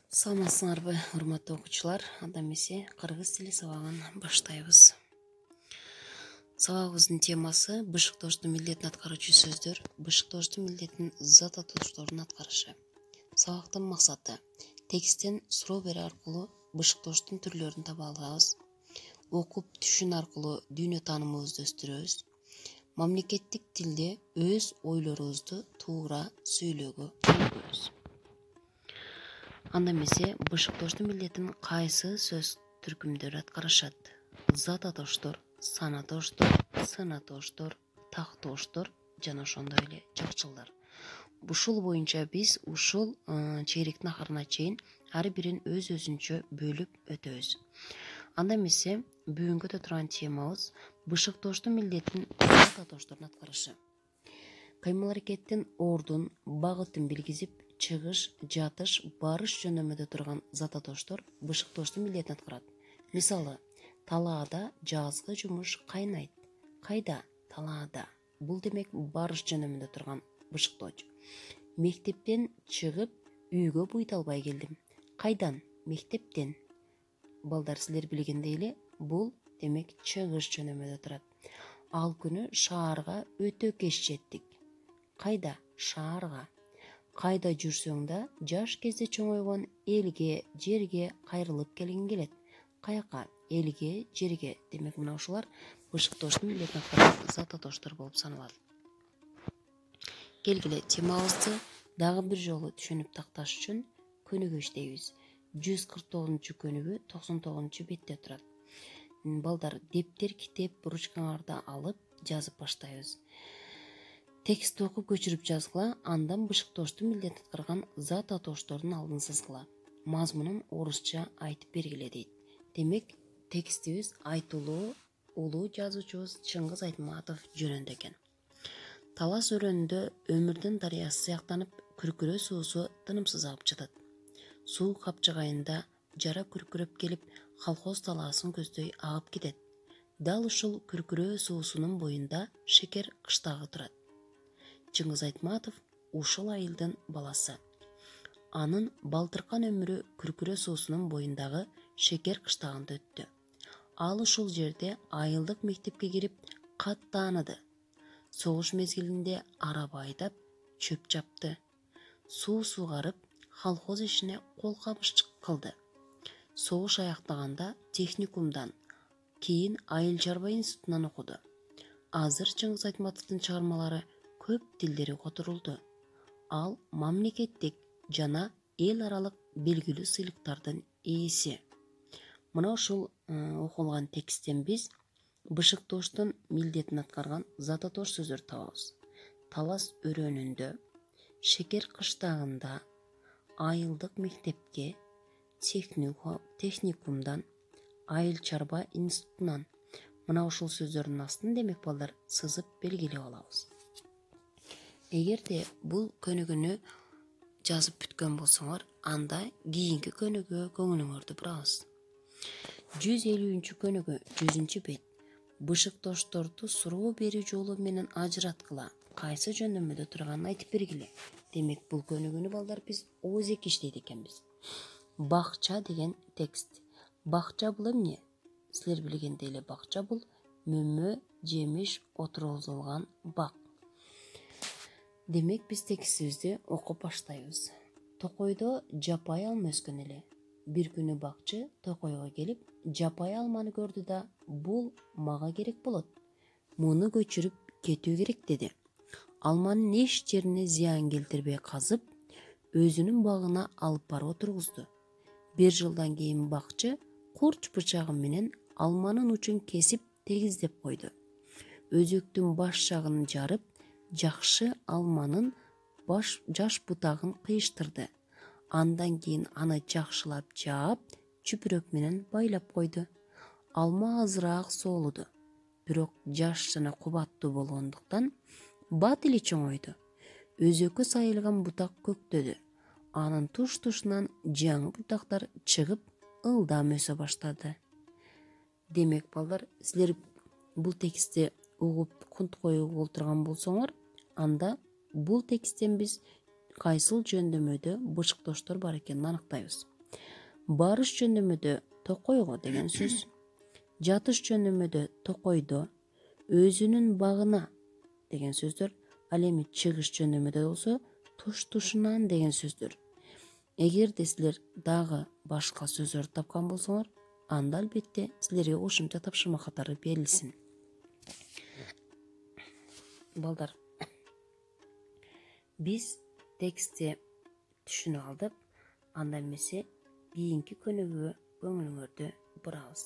Саламатсыңарбы, урматтуу окуучулар? Анда эмесе кыргыз тили сабагын баштайбыз. Сабагыбыздын темасы бышыктооштун милдетин аткаруучу сөздөр, бышыктооштун милдетин зат атооштордун аткарышы. Сабактын максаты тексттен суроо берүү аркылуу бышыктооштун түрлөрүн таба алабыз. Окуп түшүн аркылуу дүйнө таанымыбызды өстүрөбүз. Мамлекеттик тилде өз ойлорубузду туура сүйлөөгө үйрөнөбүз. Анда эмесе бышыктооштун милдетин кайсы сөз түркүмдөрү аткарышат? Зат атооштор, сан атооштор, сын атооштор, тактооштор жана ошондой эле жакчылдар. Ушул боюнча биз ушул чейректин акырына чейин ар бирин өз-өзүнчө бөлүп өтөбүз. Анда эмесе бүгүнкү өтө турган темабыз бышыктооштун милдетин зат атооштордун аткарышы. Кыймыл аракеттин ордун, багытын билгизип, чыгыш, жатыш, барыш жөнөмөдө турган зат атооштор бышыктооштун милдетин аткарат. Мисалы, талаада жазгы жумуш кайнайт. Кайда? Талаада. Бул демек барыш жөнөмүндө турган бышыктооч. Мектептен чыгып, үйгө буйт албай келдим. Кайдан? Мектептен. Балдар, силер билгендей эле, бул демек чыгыш жөнөмүндө турат. Ал күнү шаарга өтө кеч жеттик. Кайда? Шаарга. Кайда жүрсөң да жаш кезде чоңойгон элге, жерге кайрылып келгиң келет. Каяка? Элге, жерге. Демек мына ушулар бышыктооштун милдетин аткарган зат атооштор болуп саналат. Келгиле, темабызды дагы бир жолу түшүнүп такташ үчүн көнүгүү иштейбиз. 149 көнүгүү 99 бетте турат. Балдар, дептер, китеп, ручкаңарды алып жазып баштайбыз. Текстти окуп көчүрүп жазгыла, андан бышыктооштун милдетин аткарган зат атооштордун алдын сызгыла. Мазмунун орусча айтып бергиле дейт. Демек, текстибиз айтылуу улуу жазуучубуз Чыңгыз Айтматов жөнүндө экен. Талас өрөөнүндө өмүрдүн дарыясы сыяктанып, күркүрөө суусу тынымсыз агып жатат. Суу капчыгайында жара күркүрөп келип, колхоз талаасын көздөй агып кетет. Дал ушул күркүрөө суусунун боюнда Шекер кыштагы турат. Чыңгыз Айтматов ушул айылдын баласы. Анын балтыркан өмүрү күркүрөө суусунун боюндагы Шекер кыштагында өттү. Ал ушул жерде айылдык мектепке кирип, кат тааныды. Согуш мезгилинде араба айдап, чөп чапты. Суу сугарып, колхоз ишине кол кабыш кылды. Согуш аяктаганда техникумдан, кийин Айыл чарба институтунан окуду. Азыр Чыңгыз Айтматовдун чыгармалары көп тилдери которулду. Ал мамлекеттик жана эл аралык белгилүү сыйлыктардын ээси. Мына ушул окулган тексттен биз бышыктооштун милдетин аткарган зат атоош сөздөрдү табабыз. Талас өрөөнүндө, Шекер кыштагында, айылдык мектепке, техникумдан, Айыл чарба институтунан. Мына ушул сөздөрдүн астын демек балдар сызып белгилеп алабыз. Эгерде бул көнүгүүнү жазып бүткөн болсоңор, анда кийинки көнүгүүгө көңүлүңөрдү бурабыз. 150 көнүгүү 100 бет. Бышыктоошторду суроо берүү жолу менен ажыраткыла. Кайсы жөнөмүдө турганын айтып бергиле. Демек бул көнүгүүнү балдар биз оозеки иштейт экенбиз. Бакча деген текст. Бакча бул эмне? Силер билгендей эле бакча бул мөмө, жемиш отургузулган бак. Демек биз текстибизди окуп баштайбыз. Токойдо жапай алма өскөн эле. Бир күнү бакчы токойго келип, жапай алманы көрдү да, бул мага керек болот. Муну көчүрүп кетүү керек деди. Алманын эч жерине зыян келтирбей казып, өзүнүн багына алып барып отургузду. 1 жылдан кийин бакчы курч бычагы менен алманын учун кесип тегиздеп койду. Өзөктүн баш жагын жарып, жакшы алманын жаш бутагын кыйыштырды. Андан кийин аны жакшылап жаап, чүпүрөк менен байлап койду. Алма азыраак соолуду, бирок жаш жана кубаттуу болгондуктан бат эле чоңойду. Өзөккө сайылган бутак көктөдү. Анын туш-тушунан жаңы бутактар чыгып, ылдам өсө баштады. Демек балдар, силер бул текстти угуп кунткой угуп олтурган болсоңор, анда бул тексттен биз кайсыл жөндөмөдө бышыктооштор бар экенин аныктайбыз. Барыш жөнөмөдө токойго деген сөз. Жатыш жөнөмөдө токойдо, өзүнүн багына деген сөздөр. Ал эми чыгыш жөнөмөдө болсо туш-тушунан деген сөздөр. Эгерде силер дагы башка сөздөрдү тапкан болсоңор, анда албетте силерге кошумча тапшырма катары берилсин. Балдар, биз текстти түшүнүп алдык. Анда эмесе кийинки көнүгүүгө көңүлүңөрдү бурабыз.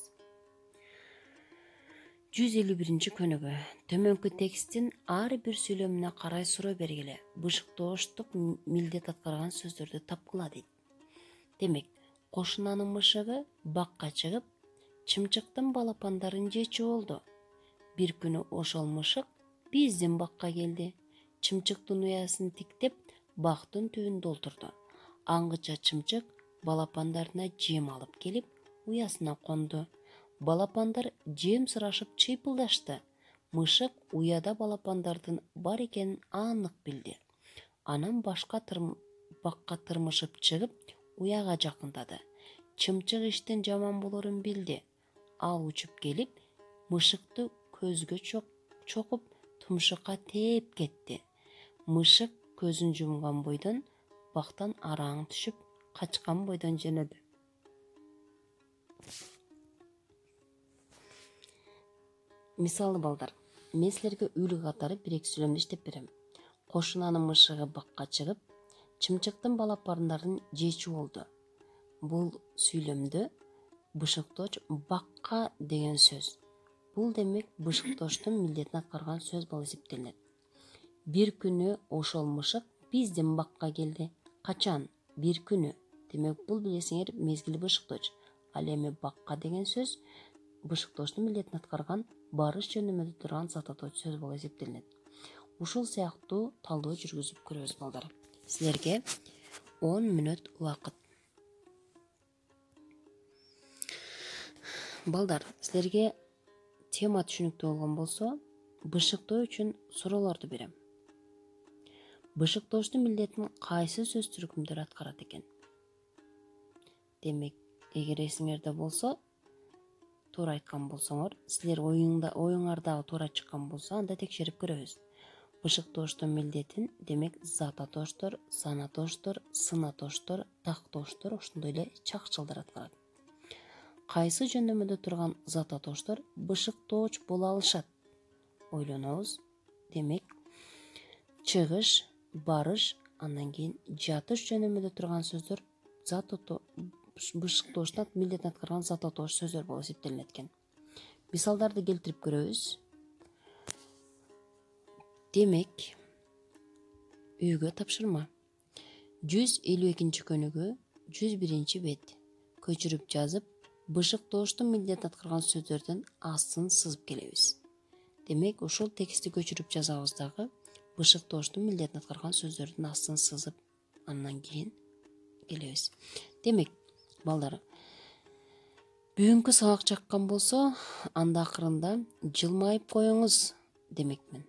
151 көнүгүү. Төмөнкү тексттин ар бир сүйлөмүнө карай суроо бергиле. Бышыктооштук милдет аткарган сөздөрдү тапкыла дейт. Демек, кошунанын мышыгы бакка чыгып, чымчыктын балапандарын жечү болду. Бир күнү ошол мышык биздин бакка келди. Чымчыктын уясын тиктеп, бактын түбүндө отурду. Аңгыча чымчык балапандарына жем алып келип, уясына конду. Балапандар жем сурашып чыйпылдашты. Мышык уяда балапандардын бар экенин анык билди. Анан бакка тырмышып чыгып, уяга жакындады. Чымчык иштин жаман болорун билди. Ал учуп келип, мышыкты көзгө чокуп, тумшукка тээп кетти. Мышык көзүн жумган бойдон бактан араң түшүп, качкан бойдон жөнөдү. Мисалы балдар, мен силерге үлгү катары бир-эки сүйлөмдү иштеп берем. Кошунанын мышыгы бакка чыгып, чымчыктын балапандарын жечү болду. Бул сүйлөмдө бышыктооч бакка деген сөз. Бул демек бышыктооштун милдетин аткарган сөз болуп эсептелет. Бир күнү ошол мышык биздин бакка келди. Качан? Бир күнү. Демек бул билесиңер мезгил бышыктооч. Ал эми бакка деген сөз бышыктооштун милдетин аткарган барыш жөнөмөдө турган зататооч сөз болуп эсептелет. Ушул сыяктуу талдоо жүргүзүп көрөбүз балдар. Силерге 10 мүнөт убакыт. Балдар, силерге тема түшүнүктүү болгон болсо, бышыктоо үчүн суроолорду берем. Бышыктооштун милдетин кайсы сөз түркүмдөрү аткарат экен? Демек, эгер эсиңерде болсо, туура айткан болсоңор, силер оюңардагы туура чыккан болсо, анда текшерип көрөбүз. Бышыктооштун милдетин, демек, зататооштор, санатооштор, сынатооштор, тактооштор, ошондой эле чакчылдар аткарат. Кайсы жөнөмөдө турган зататооштор бышыктооч боло алышат? Ойлонобуз. Демек, чыгыш, барыш, андан кийин жатыш жөнөмөдө турган сөздөр бышыктооштун милдетин аткарган зататооч сөздөр болуп эсептелет экен. Мисалдарды келтирип көрөбүз. Демек, үйгө тапшырма. 152 көнүгүү, 101 бет. Көчүрүп жазып, бышыктооштун милдетин аткарган сөздөрдүн астын сызып келебиз. Демек, ушул текстти көчүрүп жазабыз дагы, бышыктооштун милдетин аткарган сөздөрдүн астын сызып, андан кийин келебиз. Демек, балдар, бүгүнкү сабак жаккан болсо, анда акырында жылмайып коюңуз демекмин.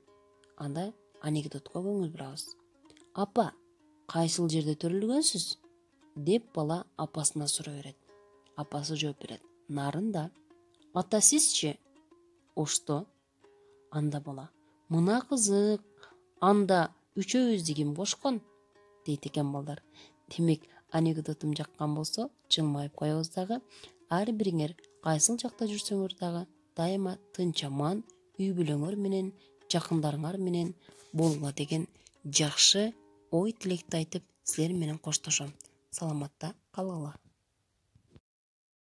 Анда анекдотко көңүл бурабыз. Апа, кайсыл жерде төрөлгөнсүз? Деп бала апасына суроо берет. Апасы жооп берет. Нарында. Ата сизчи? Ошто? Анда бала. Мына кызык. Анда үчөөбүздү ким кошкон? Дейт экен балдар. Демек, анекдотум жаккан болсо, жылмайып коебуз дагы. Ар бириңер кайсыл жакта жүрсөңөр дагы дайыма тынч аман үй бүлөңөр менен, жакындарыңар менен болгула деген жакшы ой тилекти айтып, силер менен коштошом. Саламатта калгыла.